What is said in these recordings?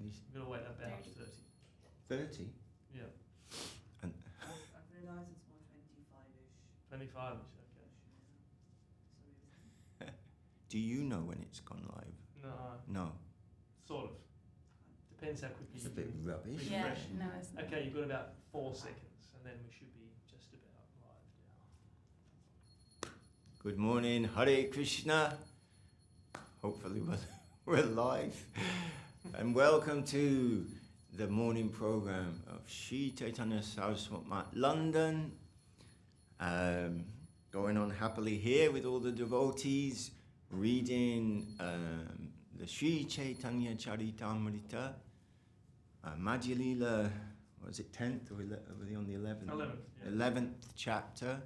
You've got to wait about 30. 30? Yeah. And I've realised it's more 25-ish. 25-ish, okay. So do you know when it's gone live? No, No. sort of. Depends how quickly It's a you bit can rubbish. Yeah, refresh. no, it's not. Okay, you've got about 4 seconds, and then we should be just about live now. Good morning, Hare Krishna. Hopefully we're live. And welcome to the morning program of Sri Chaitanya SCSMath West London. Going on happily here with all the devotees, reading the Sri Chaitanya Charitamrita, Madhya Lila, was it 10th or were they on the 11th? 11th, yeah. 11th chapter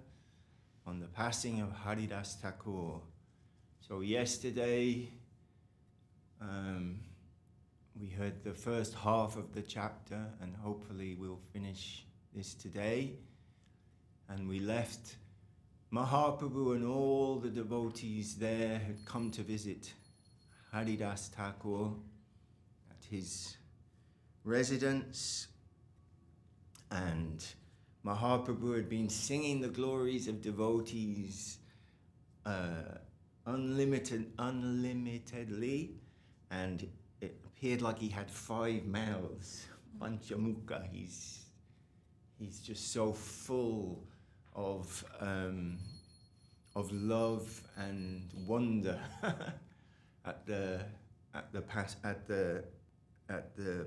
on the passing of Haridas Thakur. So yesterday we heard the first half of the chapter, and hopefully we'll finish this today. And we left Mahaprabhu and all the devotees there had come to visit Haridas Thakur at his residence, and Mahaprabhu had been singing the glories of devotees unlimitedly, and it appeared like he had 5 mouths. Panchamukha, he's just so full of love and wonder at the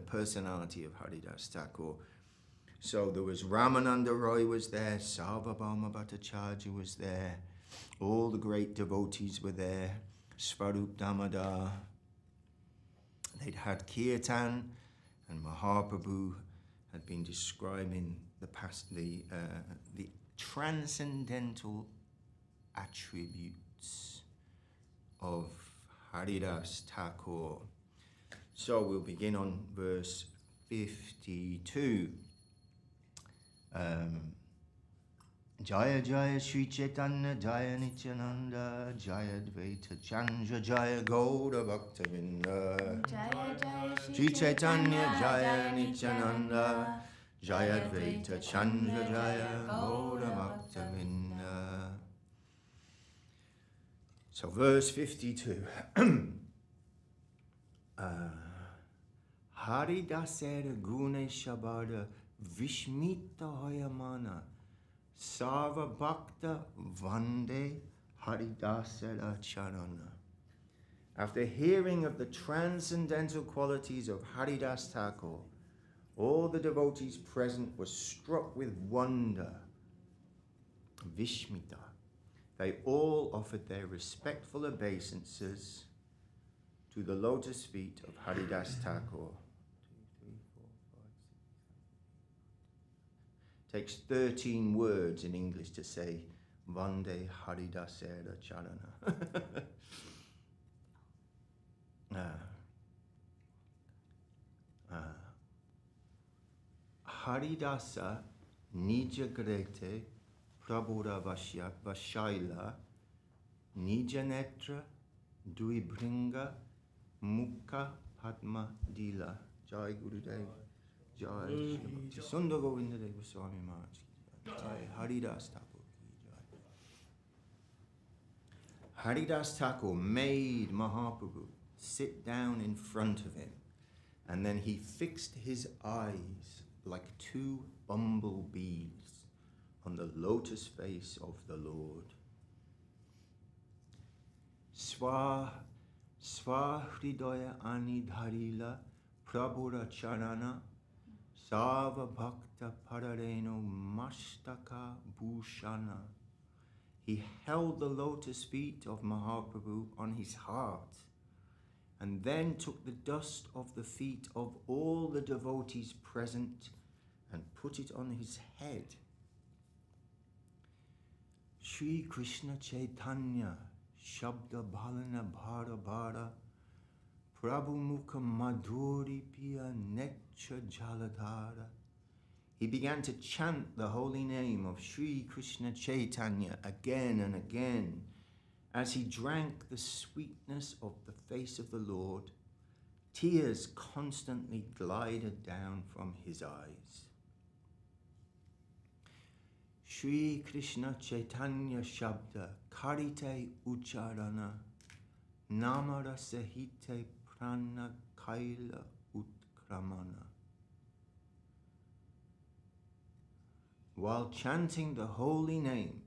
personality of Haridas Thakur. So there was Ramananda Roy was there, Sarvabhauma Bhattacharya was there, all the great devotees were there, Svarup Damodar. They'd had Kirtan, and Mahaprabhu had been describing the transcendental attributes of Haridas Thakur. So we'll begin on verse 52. Jaya Jaya Sri Chaitanya Jaya Nityananda Jaya Dvaita Chandra Jaya Gaura Bhaktavinda Jaya Jaya Sri Chaitanya Jaya Nityananda Jaya Dvaita Chandra Jaya Gaura Bhaktavinda. So verse 52. Haridasera Gune Shabada Vishmita Hoyamana Sarva Bhakta Vande Haridasera Charana. After hearing of the transcendental qualities of Haridas Thakur, all the devotees present were struck with wonder. Vishmita. They all offered their respectful obeisances to the lotus feet of Haridas Thakur. Takes 13 words in English to say Vande Haridasera Charana. Haridasa Nija Grete Prabhuda Vashaila Nija Netra Duibringa Mukha Padma Dila. Jai Gurudev. Jai Sundar Govinda Deva Swami Maharaj. Jai Haridas Thakur. Haridas Thakur made Mahaprabhu sit down in front of him, and then he fixed his eyes like 2 bumblebees on the lotus face of the Lord. Swahridaya Anidharila Prabhura Charana Sava Bhakta Parareno Mashtaka Bhushana. He held the lotus feet of Mahaprabhu on his heart, and then took the dust of the feet of all the devotees present and put it on his head. Sri Krishna Chaitanya Shabda Bhalana Bhara Bhara Prabhu Mukha Madhuri Piya Necha Jaladhara. He began to chant the holy name of Sri Krishna Chaitanya again and again as he drank the sweetness of the face of the Lord, Tears constantly glided down from his eyes. Shri Krishna Chaitanya Shabda Karite Ucharana Namara Sahite Prana Kaila Utkramana. While chanting the holy name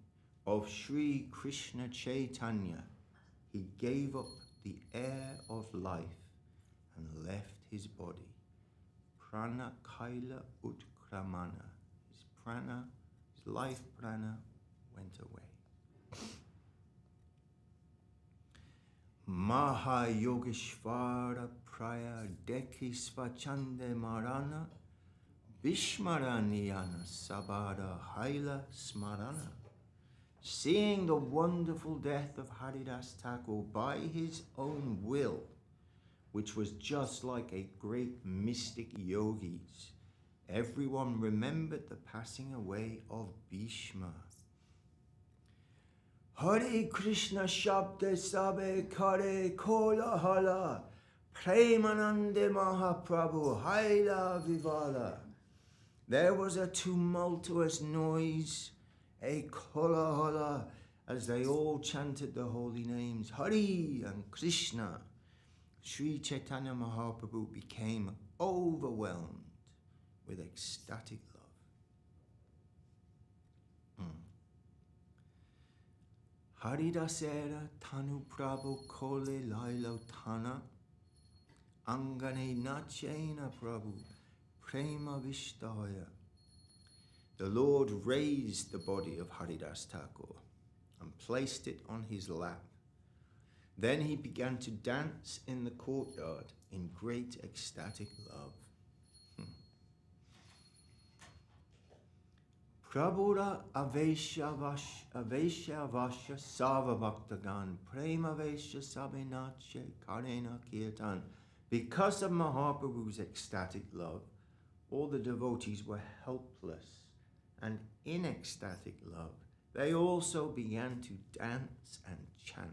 of Shri Krishna Chaitanya, he gave up the air of life and left his body. Prana Kaila Utkramana. His prana, his life prana went away. Maha Yogeshvara Praya Deki Svachande Marana Bishmaraniyana Sabada Haila Smarana. Seeing the wonderful death of Haridas Thakur by his own will, which was just like a great mystic yogi's, everyone remembered the passing away of Bhishma. Hare Krishna Shabde Sabe Kare Kola Hala Premanande Mahaprabhu Haila Vivala. There was a tumultuous noise, a kola as they all chanted the holy names Hari and Krishna. Sri Chaitanya Mahaprabhu became overwhelmed with ecstatic love. Haridasera Tanu Prabhu Kole Lailo Tana Angane Nachena Prabhu Prema Vishtaya. The Lord raised the body of Haridas Thakur and placed it on his lap. Then he began to dance in the courtyard in great ecstatic love. Prabhura Avesha Vasha Sava Bhaktagan Prema Vesha Sabinache Karena Kirtan. Because of Mahaprabhu's ecstatic love, all the devotees were helpless, and in ecstatic love, they also began to dance and chant.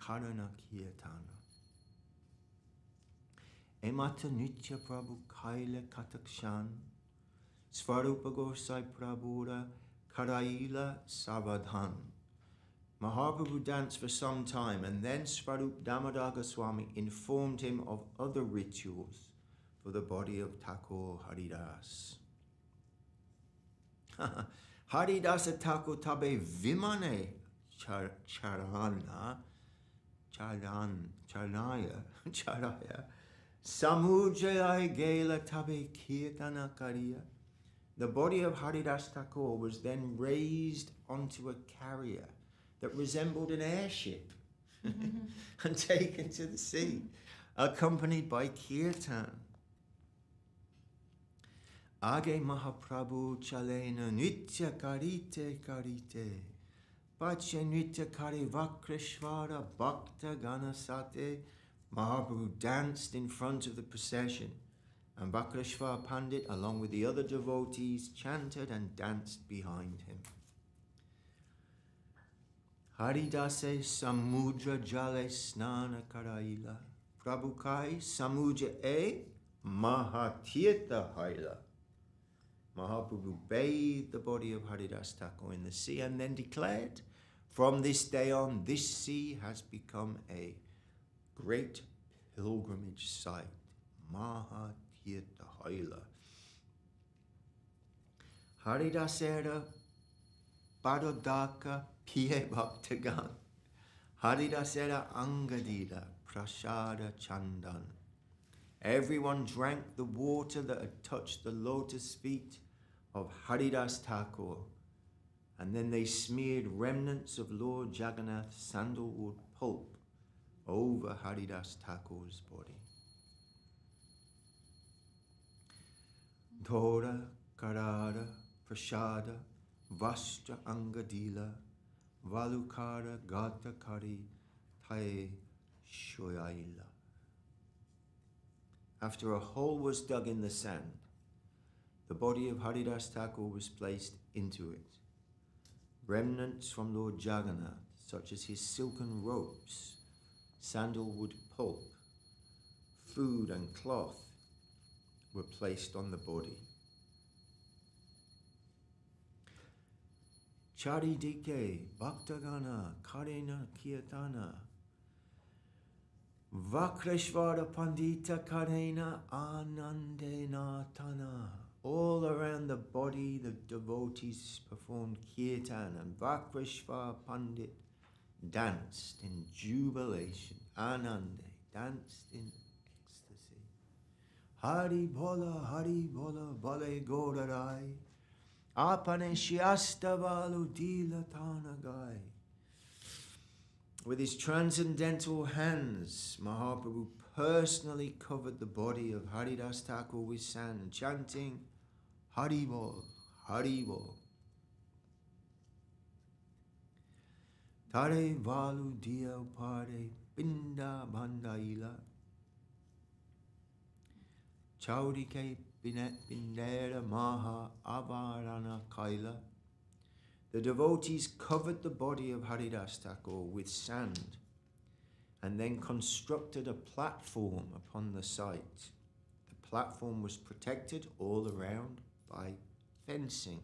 Karana Kirtana. Emata Nitya Prabhu Kaila Katakshan Svarupa Gosai Prabhura Karaila Savadhan. Mahaprabhu danced for some time, and then Svarup Damodar Goswami informed him of other rituals for the body of Thakur Haridas. Haridasa Thakur Tabe Vimane Charaya Samujaya Gela Tabe Kirtana Kariya. The body of Haridas Thakur was then raised onto a carrier that resembled an airship and taken to the sea, accompanied by kirtan. Age Mahaprabhu Chalena Nitya Karite Karite Pache Nitya Kari Vakreshvara Bhakta Ganasate. Mahaprabhu danced in front of the procession, and Vakreshvara Pandit, along with the other devotees, chanted and danced behind him. Haridase Samudra Jale Snana Karaila Prabhukai Samudra E Mahatirtha Haila. Mahaprabhu bathed the body of Haridas Thakur in the sea and then declared, from this day on, this sea has become a great pilgrimage site. Mahatirtha Haila. Haridasera Padodaka Piye Bhaktagan Haridasera Angadila Prashada Chandan. Everyone drank the water that had touched the lotus feet of Haridas Thakur, and then they smeared remnants of Lord Jagannath's sandalwood pulp over Haridas Thakur's body. Dhora Karara Prashada Vastra Angadila Valukara Gata Kari Tae Shoyaila. After a hole was dug in the sand, the body of Haridas Thakur was placed into it. Remnants from Lord Jagannath, such as his silken ropes, sandalwood pulp, food and cloth were placed on the body. Charidike Bhaktagana Karena Kirtana Vakreshvara Pandita Karena Anandena Tana. All around the body, the devotees performed kirtan, and Vakreshvara Pandit danced in jubilation. Anande danced in ecstasy. Hari Bola, Bale Godarai. Apane Shiastavalu Dilatanagai. With his transcendental hands, Mahaprabhu personally covered the body of Haridas Thakur with sand, chanting Haribol, Haribol. Tare Valu Dia Upare Binda Bandaila Chaudike Binet Bindera Maha Avarana Kaila. The devotees covered the body of Haridas Thakur with sand and then constructed a platform upon the site. The platform was protected all around by fencing.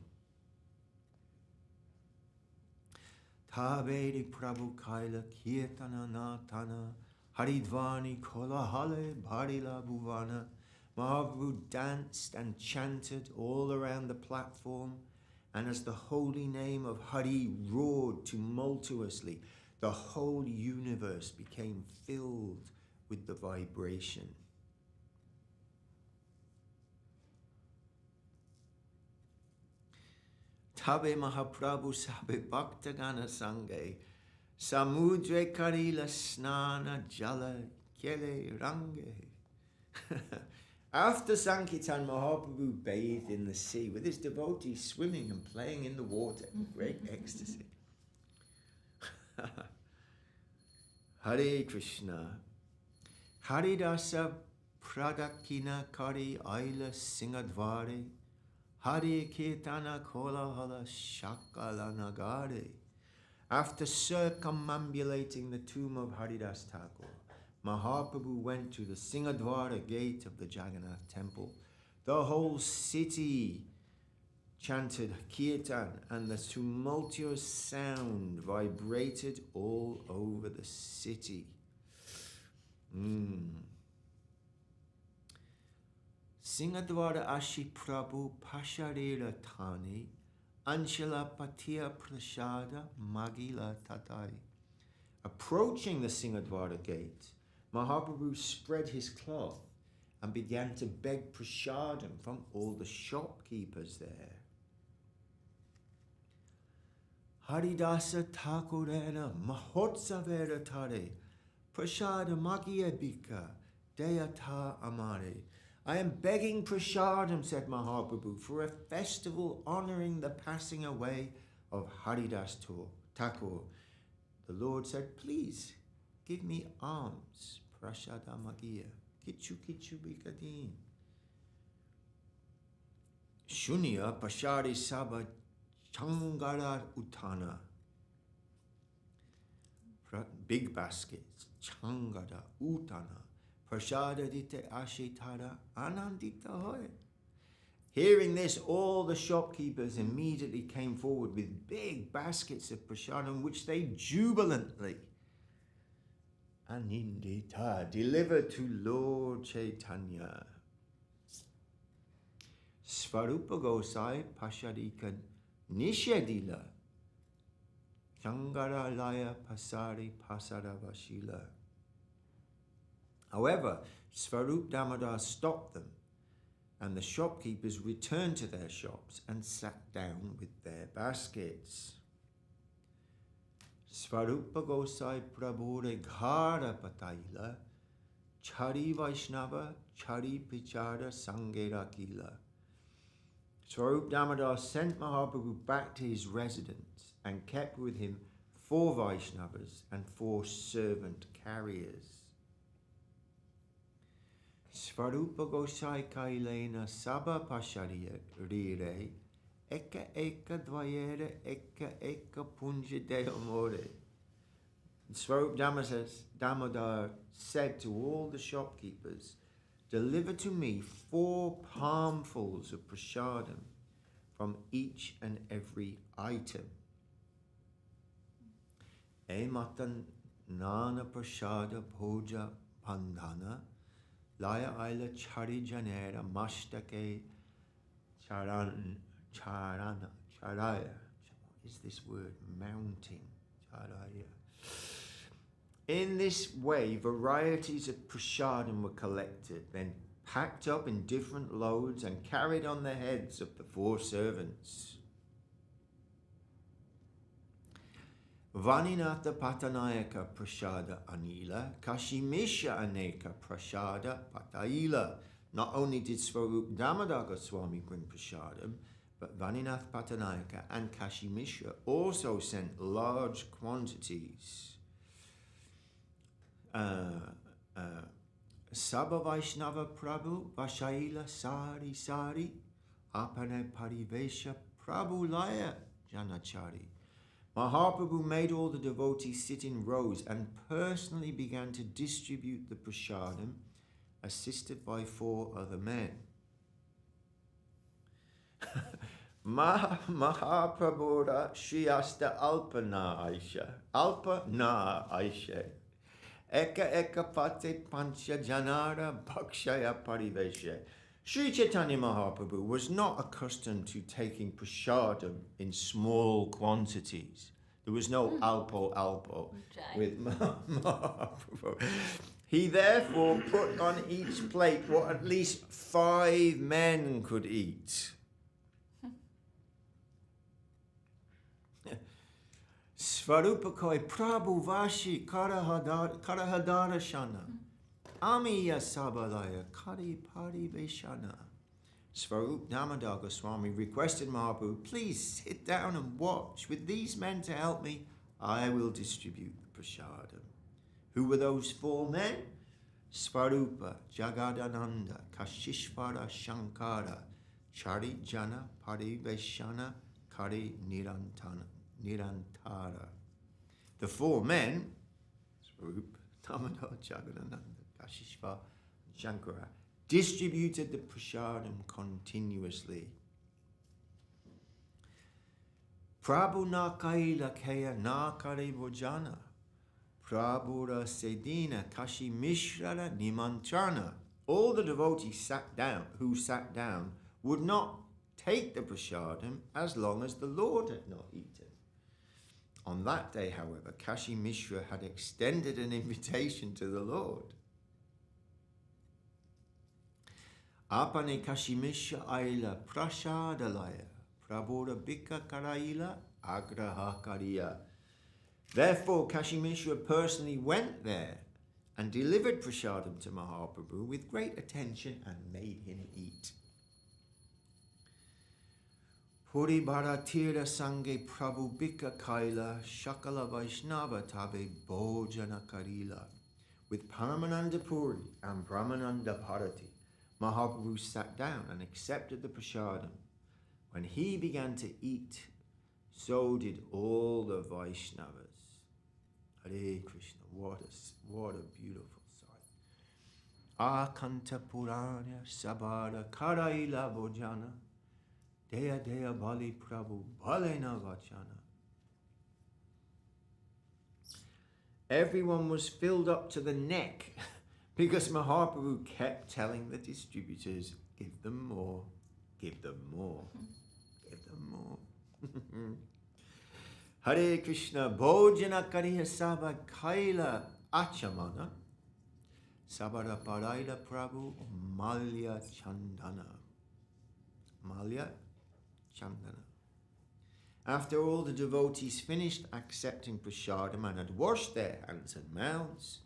Tabedi Prabhu Kaila Kirtana Natana Haridvani Kolahale Bharila Bhuvana. Mahaprabhu danced and chanted all around the platform, and as the holy name of Hari roared tumultuously, the whole universe became filled with the vibration. Tabe Mahaprabhu Sabe Bhaktagana Sange Samudre Karila Snana Jala Kele Range. After Sankirtan, Mahaprabhu bathed in the sea with his devotees swimming and playing in the water in great ecstasy. Hare Krishna. Haridasa Pradakina Kari Aila Singadvare Hare Kirtana Kolahala Shakala Nagare. After circumambulating the tomb of Haridas Thakur, Mahaprabhu went to the Singadvara gate of the Jagannath temple. The whole city chanted Kirtan, and the tumultuous sound vibrated all over the city. Singadvara Ashi Prabhu Pasharira Tani Anshala Patiya Prashada Magila Tatai. Approaching the Singadvara gate, Mahaprabhu spread his cloth and began to beg prasadam from all the shopkeepers there. Haridasa Thakurena Mahotsavera Tare Prasada Magiya Bika Deyata Amare. I am begging prasadam, said Mahaprabhu, for a festival honoring the passing away of Haridas Thakur. The Lord said, please give me alms, prasada magiya, kichu kichu bikadin. Shunya pashari saba changara utana. Big baskets, changara utana. Prasada dite ashitara anandita hoy. Hearing this, all the shopkeepers immediately came forward with big baskets of prasadam, which they jubilantly anindita delivered to Lord Chaitanya. Svarupa Gosai Pashadika Nishadila Changara Laya Pasari Pasaravashila. However, Svarup Damodar stopped them, and the shopkeepers returned to their shops and sat down with their baskets. Svarupa Gosai Prabhure Ghara Pataila Chari Vaishnava Chari Pichara Sangera Kila. Svarup Damodar sent Mahaprabhu back to his residence and kept with him 4 Vaishnavas and 4 servant carriers. Svarupa Gosai Kailena Saba Pashariya Rire Eka Eka Dvayere Eka Eka Punja Deomore. Swarup Damodar said to all the shopkeepers, "Deliver to me 4 palmfuls of prasadam from each and every item." Ematan nana prasada bhoja bandhana laya ila chari janera mashtake charaya. What is this word? Mounting. Charaya. In this way, varieties of prasadam were collected, then packed up in different loads and carried on the heads of the 4 servants. Vaninatha Patanayaka Prasada Anila, Kashimisha Aneka Prasada Pataila. Not only did Swarup Damodar Goswami bring prasadam, but Vaninath Patanayaka and Kashimishra also sent large quantities. Sabha Vaishnava Prabhu Vashaila Sari Sari Apane Parivesha Prabhu Laya Janachari. Mahaprabhu made all the devotees sit in rows and personally began to distribute the prasadam, assisted by 4 other men. Mahaprabhu Shriyasta Alpa Na Aisha. Alpa Na Aisha. Eka Pate Pancha Janara Bhakshaya Parivesha. Sri Chaitanya Mahaprabhu was not accustomed to taking prasadam in small quantities. There was no alpo with Mahaprabhu. He therefore put on each plate what at least 5 men could eat. Svarupakoi Prabhu Vashi Karahadara Shana. Amiya Sabalaya Kari Pari Veshana. Swarup Damodar Goswami requested Mahaprabhu, "Please sit down and watch. With these men to help me, I will distribute the prasadam." Who were those 4 men? Svarupa, Jagadananda, Kashishvara Shankara, Charijana Pariveshana, Kari Nirantara. The 4 men, Swarupa, Damodar, Jagadananda, Kashishvara, and Shankara, distributed the prasadam continuously. Prabhu na kaila kaya na kare bojana. Prabhu ra sedina kashi mishrara nimantrana. All the devotees who sat down would not take the prasadam as long as the Lord had not eaten. On that day, however, Kashi Mishra had extended an invitation to the Lord. Apane Kashimishra Aila Prasadalaya Prabhuda Bika Karaila Agraha Kariya. Therefore, Kashimishra personally went there and delivered prasadam to Mahaprabhu with great attention and made him eat. Puri Bharatira Sange Prabhu Bika Kaila Shakala Vaishnava Tabe Bhojana Karila. With Paramananda Puri and Brahmananda Bharati, Mahaprabhu sat down and accepted the prasadam. When he began to eat, so did all the Vaishnavas. Hare Krishna, what a beautiful sight. Akanta Purana Sabara Karaila Bojana Deya Deya Bali Prabhu Balena Vachana. Everyone was filled up to the neck because Mahaprabhu kept telling the distributors, "Give them more, give them more, give them more." Hare Krishna, Bhojana Kariya Sabha Kaila Achamana Sabara Paraila Prabhu Malya Chandana. Malya Chandana. After all the devotees finished accepting prasadam and had washed their hands and mouths,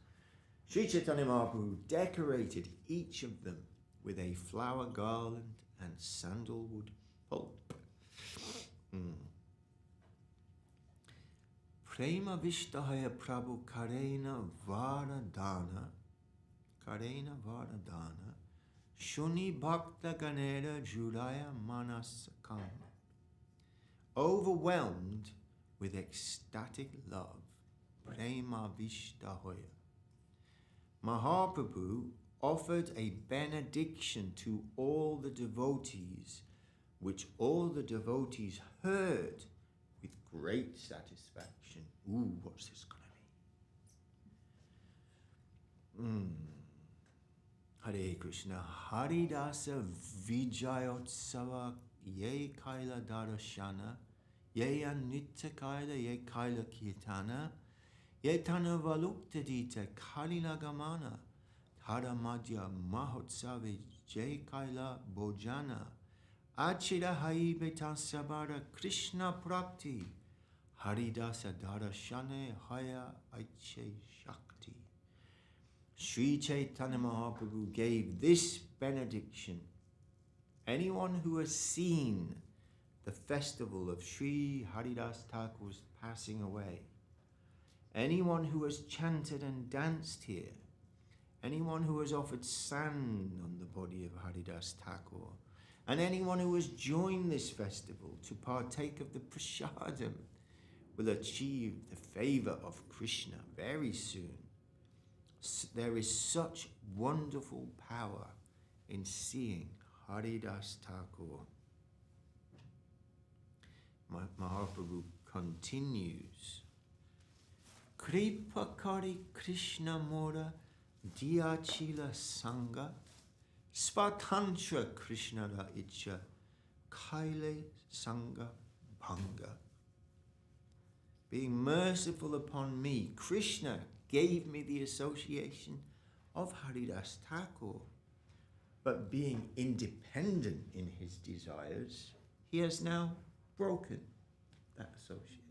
Sri Chaitanya Mahaprabhu decorated each of them with a flower garland and sandalwood pulp. Prema Vishtahaya Prabhu Karena Varadana Shuni Bhakta Ganera Judaya Manasakam. Overwhelmed with ecstatic love, prema vishta hoya. Mahaprabhu offered a benediction to all the devotees, which all the devotees heard with great satisfaction. Ooh, what's this going to be? Hare Krishna. Haridasa Vijayotsava Ye Kaila Darashana Ye Anitya Kaila Ye Kaila Kirtana Ye Tana Valuktadita Kalila Gamana Tara Madhya Mahotsave Jai Kaila Bojana Achira Hai Beta Sabara Krishna Prapti Haridasa Darashane Haya Aiche Shakti. Sri Chaitanya Mahaprabhu gave this benediction. Anyone who has seen the festival of Sri Haridas Thakur's passing away, anyone who has chanted and danced here, anyone who has offered sand on the body of Haridas Thakur, and anyone who has joined this festival to partake of the prasadam will achieve the favor of Krishna very soon. There is such wonderful power in seeing Haridas Thakur. Mahaprabhu continues. Kripakari Krishna Mora Diyachila Sangha Svatantra Krishna Ra Icha Kaile Sangha Bhanga. Being merciful upon me, Krishna gave me the association of Haridas Thakur. But being independent in his desires, he has now broken that association.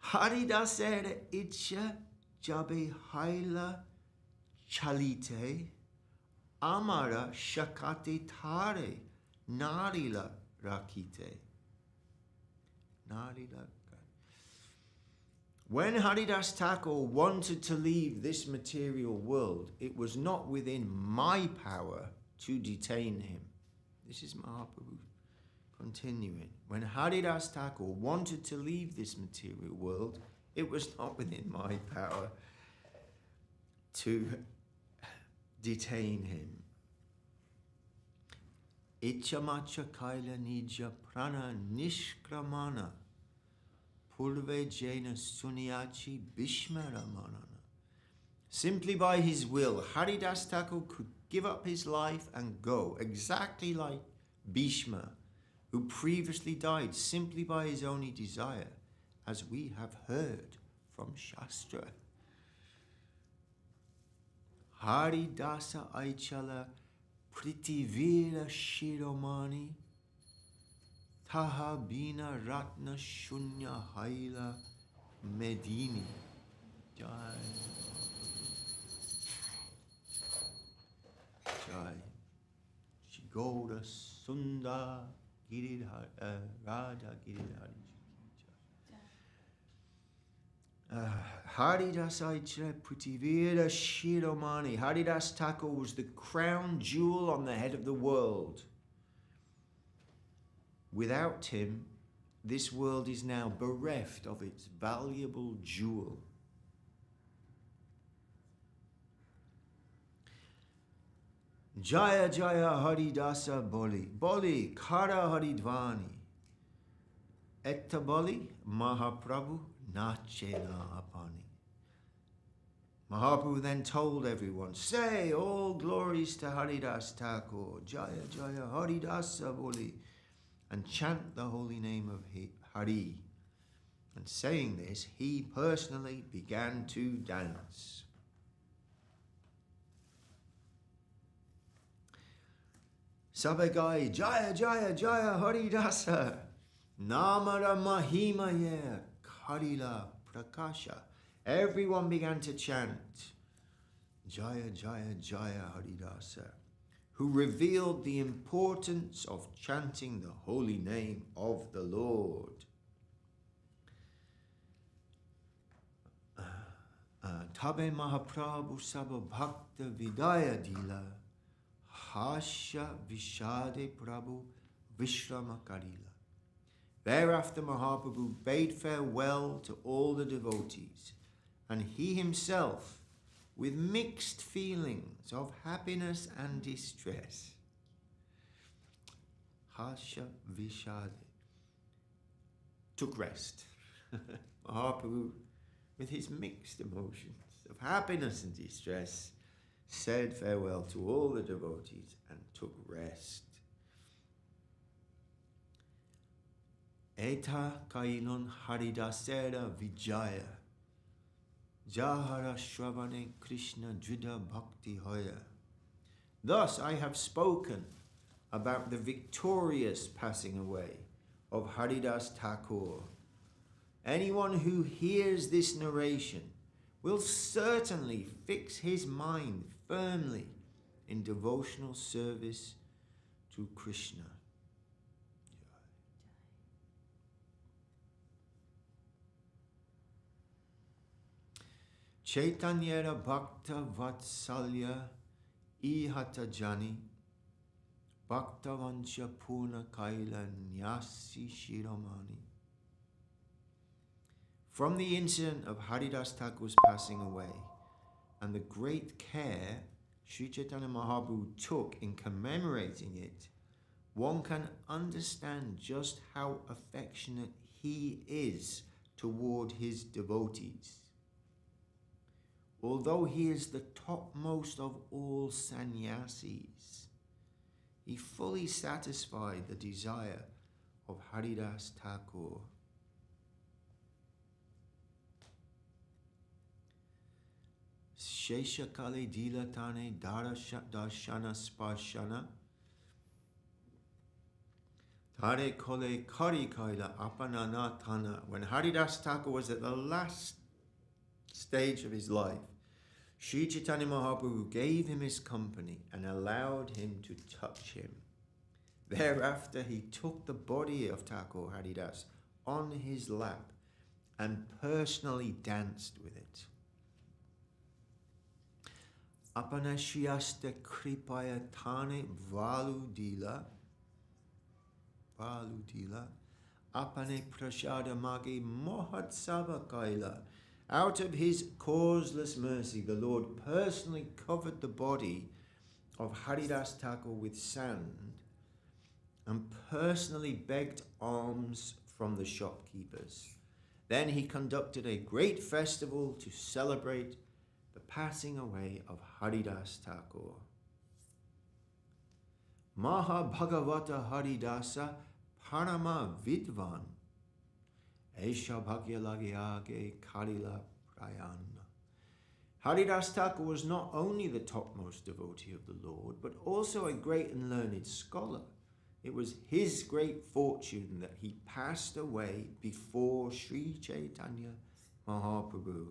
Haridasera Icha Jabe Haila Chalite Amara Shakati Tare Narila Rakite. Narila. When Haridas Thakur wanted to leave this material world, it was not within my power to detain him. This is Mahaprabhu continuing. When Haridas Thakur wanted to leave this material world, it was not within my power to detain him. Ichamacha kaila nija prana nishkramana purve jena sunyachi bhishmaramanana. Simply by his will, Haridas Thakur could give up his life and go, exactly like Bhishma, who previously died simply by his only desire, as we have heard from Shastra. Haridasa Aichala Pritivira Shiromani Taha Bina Ratna Shunya Haila Medini. Jai. Jai. Shigoda Sunda Giridhar Radha Giridhari. Haridas Aichra Pritivira Shiromani. Haridas Thakur was the crown jewel on the head of the world. Without him, this world is now bereft of its valuable jewel. Jaya Jaya Haridasa Boli. Boli Kara Haridvani. Etta Boli Mahaprabhu Nachena Apani. Mahaprabhu then told everyone, say all glories to Haridas Thakur. Jaya Jaya Haridasa Boli. And chant the holy name of Hari. And saying this, he personally began to dance. Sabagai Jaya Jaya Jaya Haridasa Namara Mahima Ye Karila Prakasha. Everyone began to chant Jaya Jaya Jaya Haridasa, who revealed the importance of chanting the holy name of the Lord. Tabe Mahaprabhu Saba Bhakta Vidaya Dila Hasha Vishade Prabhu Vishrama Karila. Thereafter Mahaprabhu bade farewell to all the devotees, and he himself, with mixed feelings of happiness and distress, Harsha Vishad, took rest. Mahaprabhu, with his mixed emotions of happiness and distress, said farewell to all the devotees and took rest. Eta kailon haridasera vijaya, jahara shravane Krishna drida bhakti hoya. Thus I have spoken about the victorious passing away of Haridas Thakur. Anyone who hears this narration will certainly fix his mind firmly in devotional service to Krishna. Chaitanyera Bhakta Vatsalya Ihata Jani Bhakta Vancha Purna Kaila Nyasi Shiromani. From the incident of Haridas Thakur's passing away and the great care Sri Chaitanya Mahaprabhu took in commemorating it, one can understand just how affectionate he is toward his devotees. Although he is the topmost of all sannyasis, he fully satisfied the desire of Haridas Thakur. Sheshakale Dilatane Darshana Sparshana Tare Kole Kari Kaila Apanana Tana. When Haridas Thakur was at the last stage of his life, Sri Chaitanya Mahaprabhu gave him his company and allowed him to touch him. Thereafter he took the body of Thakur Haridas on his lap and personally danced with it. Apanashiyaste kripaya tane valudila apane prashada mage mohatsava kaila. Out of his causeless mercy, the Lord personally covered the body of Haridas Thakur with sand and personally begged alms from the shopkeepers. Then he conducted a great festival to celebrate the passing away of Haridas Thakur. Maha Bhagavata Haridasa Parama Vidvan Esha Bhagya Lagyage Kalila Prayana. Haridas Thakur was not only the topmost devotee of the Lord, but also a great and learned scholar. It was his great fortune that he passed away before Sri Chaitanya Mahaprabhu.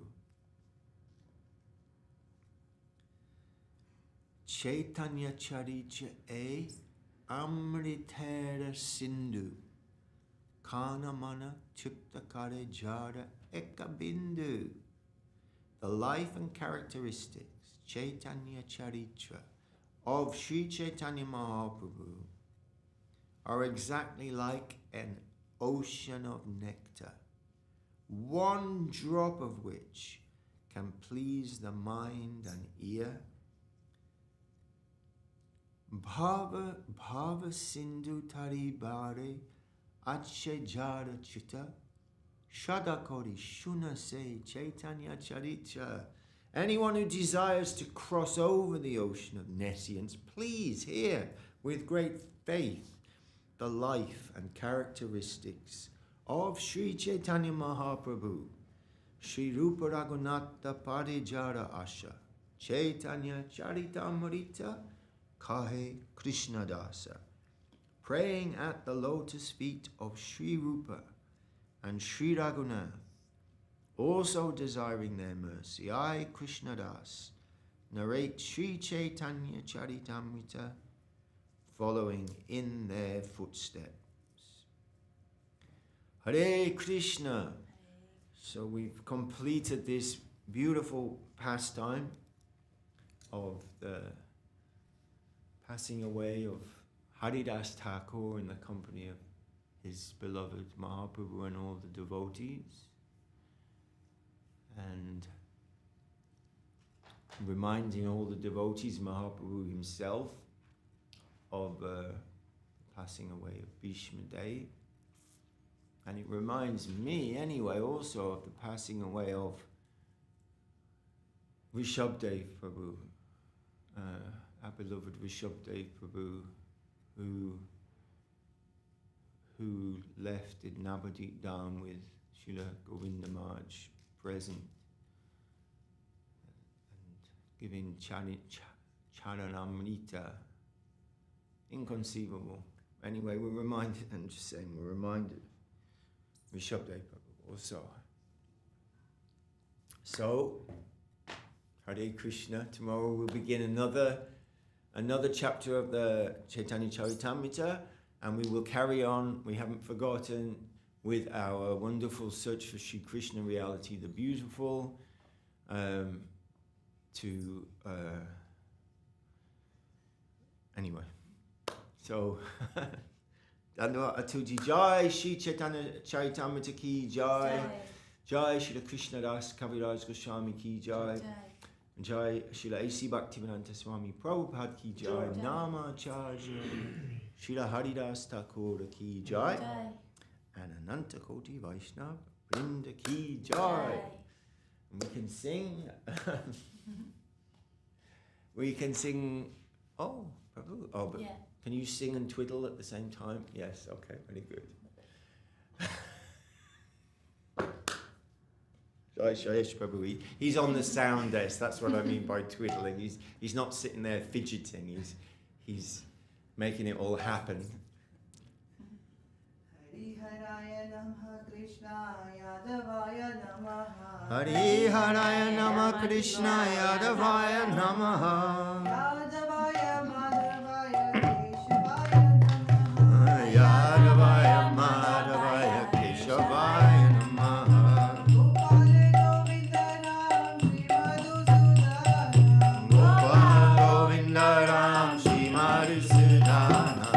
Chaitanya Charicha E Amritera Sindhu Kana Mana Chiptakare Jara Ekabindu. The life and characteristics, Chaitanya Charitra, of Sri Chaitanya Mahaprabhu are exactly like an ocean of nectar, one drop of which can please the mind and ear. Bhava Sindhu Taribare Ache Jara Chita Shadakori Shuna Se Chaitanya Charitra. Anyone who desires to cross over the ocean of nescience, please hear with great faith the life and characteristics of Sri Chaitanya Mahaprabhu. Sri Rupa Raghunatha Parijara Asha Chaitanya Charitamrita Kahe Krishnadasa. Praying at the lotus feet of Sri Rupa and Sri Raghunath, also desiring their mercy, I, Krishnadas, narrate Sri Chaitanya Charitamrita, following in their footsteps. Hare Krishna. So we've completed this beautiful pastime of the passing away of Haridas Thakur in the company of his beloved Mahaprabhu and all the devotees, and reminding all the devotees, Mahaprabhu himself, of passing away of Bhishma Dev. And it reminds me anyway also of the passing away of Rishabdev Prabhu, our beloved Rishabdev Prabhu, who left in Navadip Dham with Srila Govinda Maharaj present and giving Charanamrita. Inconceivable. Anyway, we're reminded, I'm just saying, we're reminded Rishabdev Prabhu also. So, Hare Krishna. Tomorrow we'll begin another chapter of the Chaitanya Charitamrita, and we will carry on. We haven't forgotten with our wonderful search for Sri Krishna reality, the beautiful, anyway. So, Dhanavad Atuji Jai, Shri Chaitanya Charitamrita ki Jai, Jai Shri Krishna Das Kaviraj Goswami ki Jai, Jai Shri A.C. Bhaktivedanta Swami Prabhupada ki Jai, Nama Acharya Shri Haridas Thakur ki Jai, and Ananta Koti Vaishnava Vrinda ki Jai. And we can sing, oh, Prabhu, oh, but can you sing and twiddle at the same time? Yes, okay, very good. Shayesh Prabhu, he's on the sound desk, that's what I mean by twiddling. He's not sitting there fidgeting, he's making it all happen. Hari Haraya Namah Krishna Yadavaya Namaha Yadavaya Madhavaya Keshavaya Namaha Gopal Govinda Ram Shri Madhusudana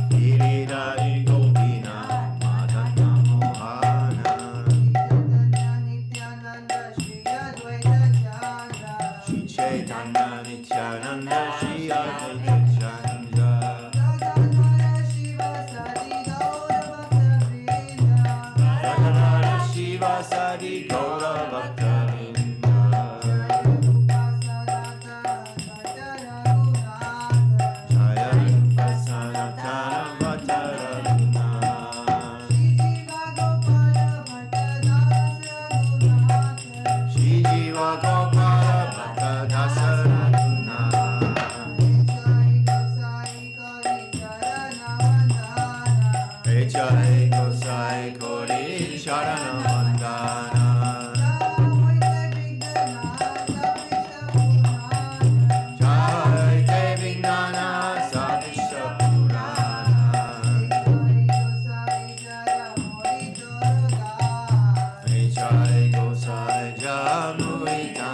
Giridhari Gopinath Madana Mohana Shri Chaitanya Nityananda Shri Advaita Chandra Radharani Shiva Sadi Gaura Bhakta Vrinda Jaya Rupa Sanatana Bhatta Raghunath Shri Jiva Gopala Bhatta Dasa Raghunath Jai Gosai Kori Sharana Vandana Jai Te Vignana Sadisha Purana Jai Gosai Jamurita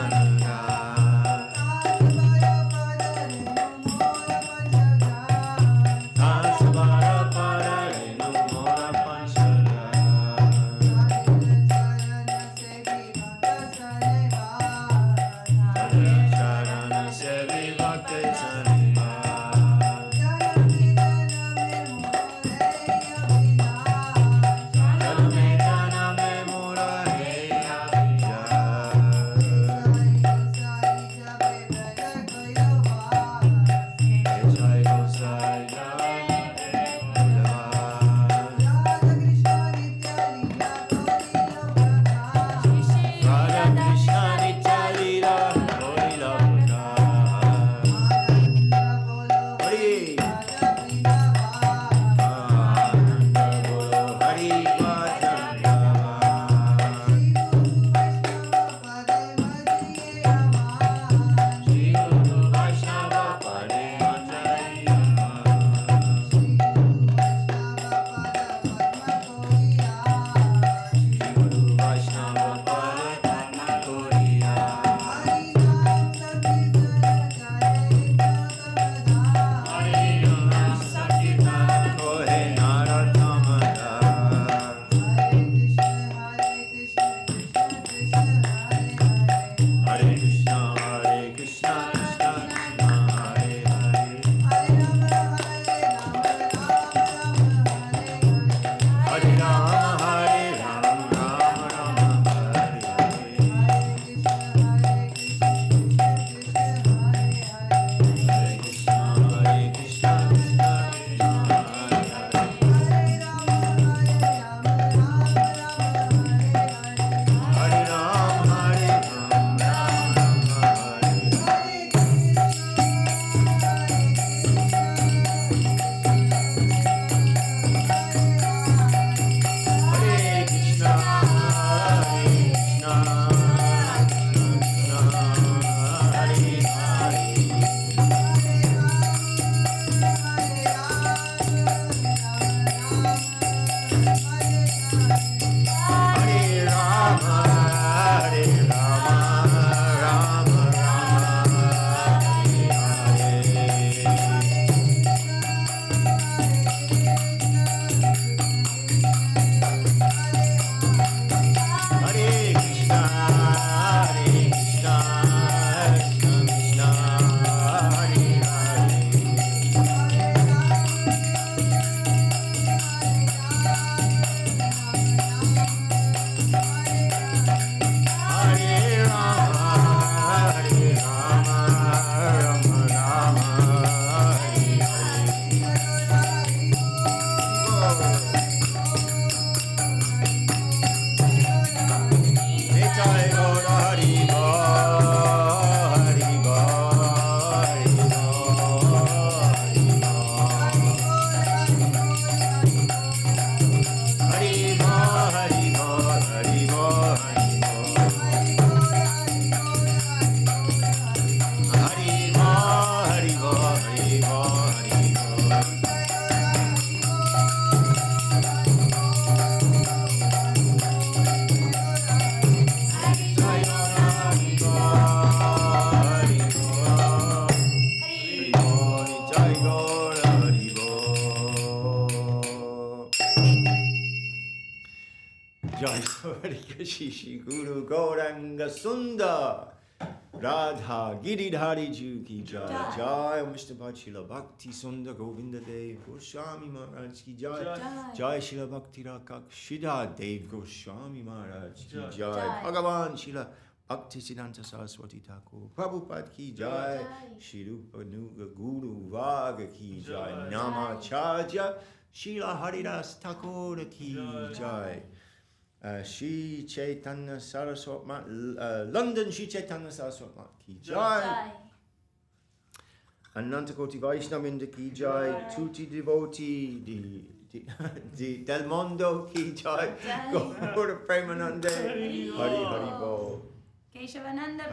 Shishi Guru Gauranga Sundar Radha Giridhari Ju ki jai. Jai. Jai Mr. Bhakti Bhakti Sundar Govinda Dev Goswami Maharaj ki jai. Jai. Jai Shila Bhakti Rakak Shida Dev Goswami Maharaj ki Jai. jai. Jai. Bhagavan Shila Bhakti Siddhanta Saraswati Thakur Prabhupada ki jai. Jai. Shirupa Nuga Guru Vaga ki jai. Jai. Namacharya Shila Haridas Thakur ki Jai. jai. Shri Chaitanya Saraswati Math London Shri Chaitanya Saraswati Math ki jai. Jai. Anantakoti Vaishnavinda ki jai. Jai. Tutti devoti di Del Mondo ki jai. Jai. Gaura Premanande Hari Hari Hari Bol. Keshavananda